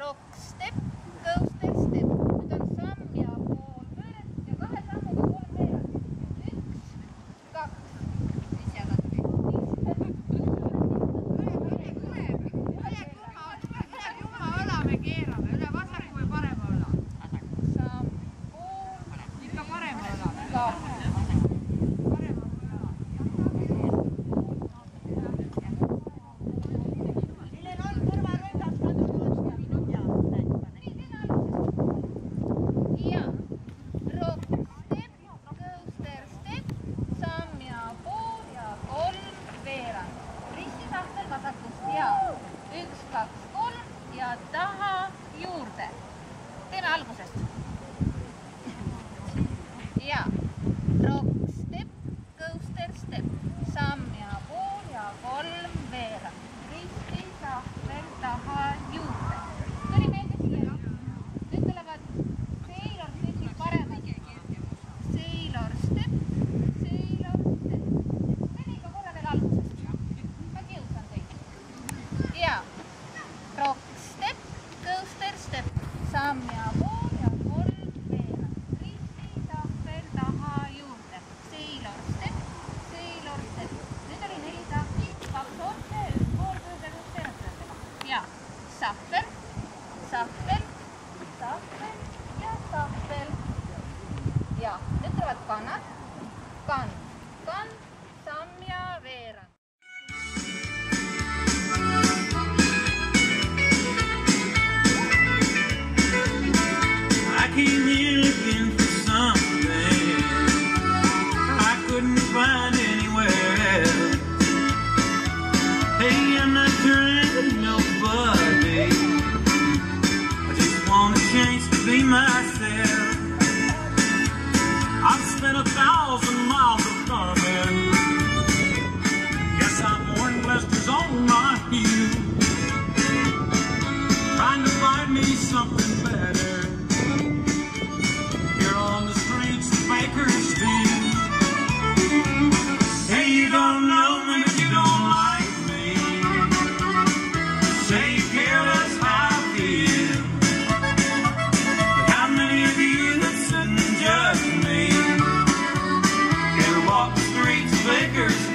rock, step, coaster, step. Nüüd on samm ja pool pööret ja 2 sammuga 3 veerand. 1, 2. Siis jagad. Üle kumma õla me keerame, üle vasaku või parema õla? Samm, pool. Ikka parema õla. Ja taha juurde. Teeme algusest. Ja rock, step, coaster, step. Samm ja pool ja 3 veerand. Risti, sahvel, taha juurde. Tuli meelde siia. Nüüd tulevad sailor stepid paremad. Sailor step, sailor step. Teeme ikka korra veel algusest. Ma kiusan teid. Ja rock, step, coaster, step. Samm ja pool ja 3 veerand. Risti, sahvel, taha juurde. Sailor step, sailor step. Nüüd oli 4 sahvi, 2 otse, 1 pool pöördel, 1 teeratõrjatega. Ja sahvel, sahvel, sahvel ja sahvel. Ja nüüd tulevad kannad. Kann, kann, samm ja veerand. I came here looking for something I couldn't find anywhere else. Hey, I'm not trying to be nobody, I just want a chance to be myself. I've spent 1,000 miles of farming. Yes, I'm worn blisters on my heels, trying to find me something better on the streets of Bakersfield. Hey, you don't know me, but you don't like me. Say you care less how I feel. But how many of you that sit and judge me can walk the streets of Bakersfield?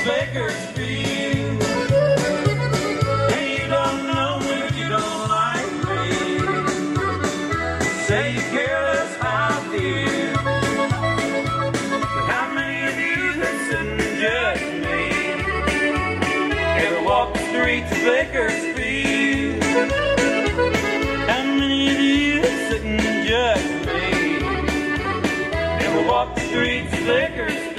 Bakersfield. Hey, you don't know me, but you don't like me. Say you care less how I feel. But how many of you that sit and judge me ever walk the streets of Bakersfield? How many of you that sit and judge me ever walk the streets of Bakersfield?